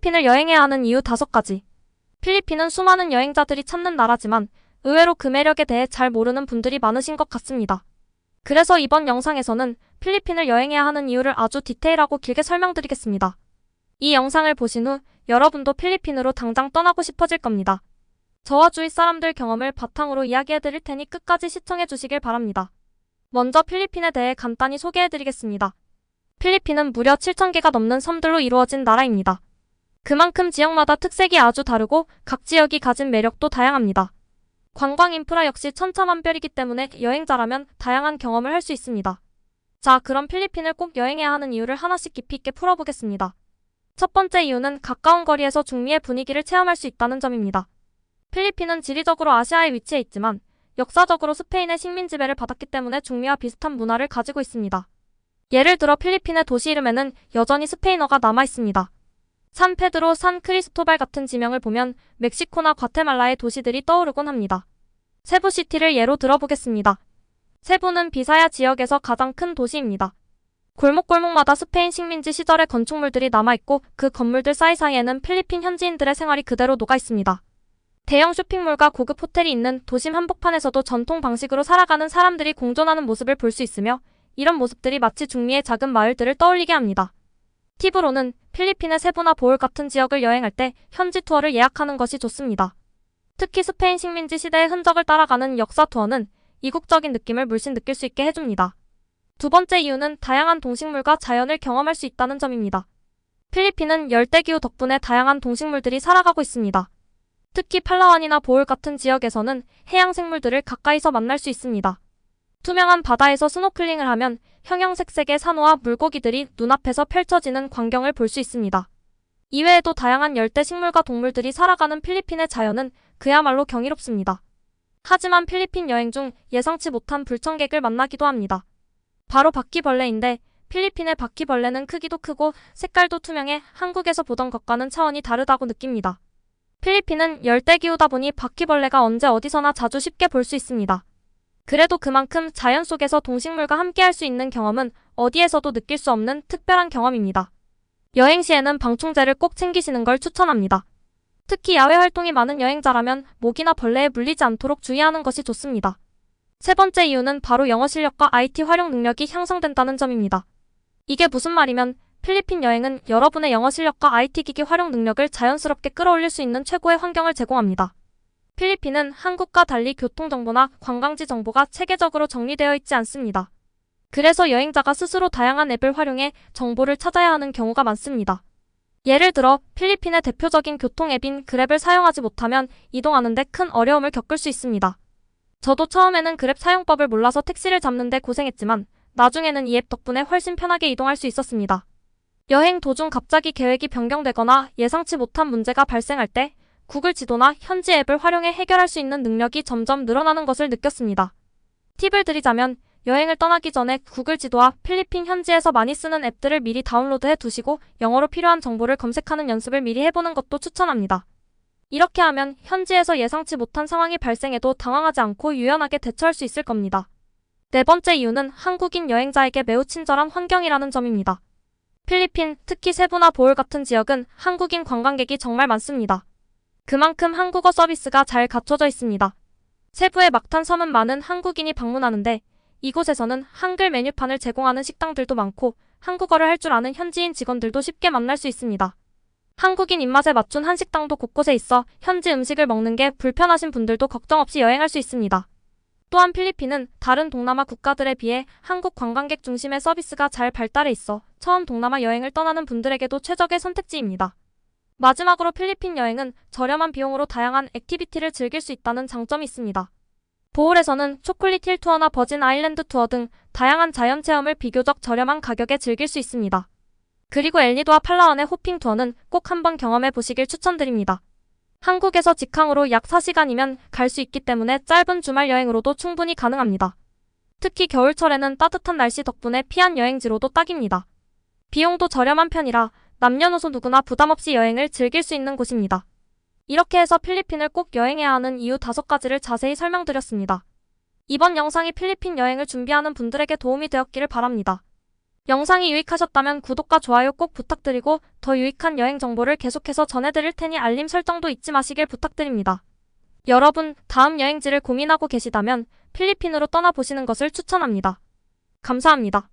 필리핀을 여행해야 하는 이유 5가지. 필리핀은 수많은 여행자들이 찾는 나라지만 의외로 그 매력에 대해 잘 모르는 분들이 많으신 것 같습니다. 그래서 이번 영상에서는 필리핀을 여행해야 하는 이유를 아주 디테일하고 길게 설명드리겠습니다. 이 영상을 보신 후 여러분도 필리핀으로 당장 떠나고 싶어질 겁니다. 저와 주위 사람들 경험을 바탕으로 이야기해드릴 테니 끝까지 시청해주시길 바랍니다. 먼저 필리핀에 대해 간단히 소개해드리겠습니다. 필리핀은 무려 7,000개가 넘는 섬들로 이루어진 나라입니다. 그만큼 지역마다 특색이 아주 다르고 각 지역이 가진 매력도 다양합니다. 관광 인프라 역시 천차만별이기 때문에 여행자라면 다양한 경험을 할 수 있습니다. 자, 그럼 필리핀을 꼭 여행해야 하는 이유를 하나씩 깊이 있게 풀어보겠습니다. 첫 번째 이유는 가까운 거리에서 중미의 분위기를 체험할 수 있다는 점입니다. 필리핀은 지리적으로 아시아에 위치해 있지만 역사적으로 스페인의 식민 지배를 받았기 때문에 중미와 비슷한 문화를 가지고 있습니다. 예를 들어 필리핀의 도시 이름에는 여전히 스페인어가 남아 있습니다. 산 페드로, 산 크리스토발 같은 지명을 보면 멕시코나 과테말라의 도시들이 떠오르곤 합니다. 세부시티를 예로 들어보겠습니다. 세부는 비사야 지역에서 가장 큰 도시입니다. 골목골목마다 스페인 식민지 시절의 건축물들이 남아있고 그 건물들 사이사이에는 필리핀 현지인들의 생활이 그대로 녹아 있습니다. 대형 쇼핑몰과 고급 호텔이 있는 도심 한복판에서도 전통 방식으로 살아가는 사람들이 공존하는 모습을 볼 수 있으며 이런 모습들이 마치 중미의 작은 마을들을 떠올리게 합니다. 팁으로는 필리핀의 세부나 보홀 같은 지역을 여행할 때 현지 투어를 예약하는 것이 좋습니다. 특히 스페인 식민지 시대의 흔적을 따라가는 역사 투어는 이국적인 느낌을 물씬 느낄 수 있게 해줍니다. 두 번째 이유는 다양한 동식물과 자연을 경험할 수 있다는 점입니다. 필리핀은 열대기후 덕분에 다양한 동식물들이 살아가고 있습니다. 특히 팔라완이나 보홀 같은 지역에서는 해양 생물들을 가까이서 만날 수 있습니다. 투명한 바다에서 스노클링을 하면 형형색색의 산호와 물고기들이 눈앞에서 펼쳐지는 광경을 볼 수 있습니다. 이외에도 다양한 열대 식물과 동물들이 살아가는 필리핀의 자연은 그야말로 경이롭습니다. 하지만 필리핀 여행 중 예상치 못한 불청객을 만나기도 합니다. 바로 바퀴벌레인데 필리핀의 바퀴벌레는 크기도 크고 색깔도 투명해 한국에서 보던 것과는 차원이 다르다고 느낍니다. 필리핀은 열대기후다 보니 바퀴벌레가 언제 어디서나 자주 쉽게 볼 수 있습니다. 그래도 그만큼 자연 속에서 동식물과 함께할 수 있는 경험은 어디에서도 느낄 수 없는 특별한 경험입니다. 여행 시에는 방충제를 꼭 챙기시는 걸 추천합니다. 특히 야외 활동이 많은 여행자라면 모기나 벌레에 물리지 않도록 주의하는 것이 좋습니다. 세 번째 이유는 바로 영어 실력과 IT 활용 능력이 향상된다는 점입니다. 이게 무슨 말이면 필리핀 여행은 여러분의 영어 실력과 IT 기기 활용 능력을 자연스럽게 끌어올릴 수 있는 최고의 환경을 제공합니다. 필리핀은 한국과 달리 교통정보나 관광지 정보가 체계적으로 정리되어 있지 않습니다. 그래서 여행자가 스스로 다양한 앱을 활용해 정보를 찾아야 하는 경우가 많습니다. 예를 들어 필리핀의 대표적인 교통 앱인 그랩을 사용하지 못하면 이동하는 데 큰 어려움을 겪을 수 있습니다. 저도 처음에는 그랩 사용법을 몰라서 택시를 잡는 데 고생했지만 나중에는 이 앱 덕분에 훨씬 편하게 이동할 수 있었습니다. 여행 도중 갑자기 계획이 변경되거나 예상치 못한 문제가 발생할 때 구글 지도나 현지 앱을 활용해 해결할 수 있는 능력이 점점 늘어나는 것을 느꼈습니다. 팁을 드리자면 여행을 떠나기 전에 구글 지도와 필리핀 현지에서 많이 쓰는 앱들을 미리 다운로드해 두시고 영어로 필요한 정보를 검색하는 연습을 미리 해보는 것도 추천합니다. 이렇게 하면 현지에서 예상치 못한 상황이 발생해도 당황하지 않고 유연하게 대처할 수 있을 겁니다. 네 번째 이유는 한국인 여행자에게 매우 친절한 환경이라는 점입니다. 필리핀, 특히 세부나 보홀 같은 지역은 한국인 관광객이 정말 많습니다. 그만큼 한국어 서비스가 잘 갖춰져 있습니다. 세부의 막탄 섬은 많은 한국인이 방문하는데 이곳에서는 한글 메뉴판을 제공하는 식당들도 많고 한국어를 할 줄 아는 현지인 직원들도 쉽게 만날 수 있습니다. 한국인 입맛에 맞춘 한식당도 곳곳에 있어 현지 음식을 먹는 게 불편하신 분들도 걱정 없이 여행할 수 있습니다. 또한 필리핀은 다른 동남아 국가들에 비해 한국 관광객 중심의 서비스가 잘 발달해 있어 처음 동남아 여행을 떠나는 분들에게도 최적의 선택지입니다. 마지막으로 필리핀 여행은 저렴한 비용으로 다양한 액티비티를 즐길 수 있다는 장점이 있습니다. 보홀에서는 초콜릿 힐 투어나 버진 아일랜드 투어 등 다양한 자연 체험을 비교적 저렴한 가격에 즐길 수 있습니다. 그리고 엘니도와 팔라완의 호핑 투어는 꼭 한번 경험해 보시길 추천드립니다. 한국에서 직항으로 약 4시간이면 갈 수 있기 때문에 짧은 주말 여행으로도 충분히 가능합니다. 특히 겨울철에는 따뜻한 날씨 덕분에 피한 여행지로도 딱입니다. 비용도 저렴한 편이라 남녀노소 누구나 부담없이 여행을 즐길 수 있는 곳입니다. 이렇게 해서 필리핀을 꼭 여행해야 하는 이유 5가지를 자세히 설명드렸습니다. 이번 영상이 필리핀 여행을 준비하는 분들에게 도움이 되었기를 바랍니다. 영상이 유익하셨다면 구독과 좋아요 꼭 부탁드리고 더 유익한 여행 정보를 계속해서 전해드릴 테니 알림 설정도 잊지 마시길 부탁드립니다. 여러분, 다음 여행지를 고민하고 계시다면 필리핀으로 떠나보시는 것을 추천합니다. 감사합니다.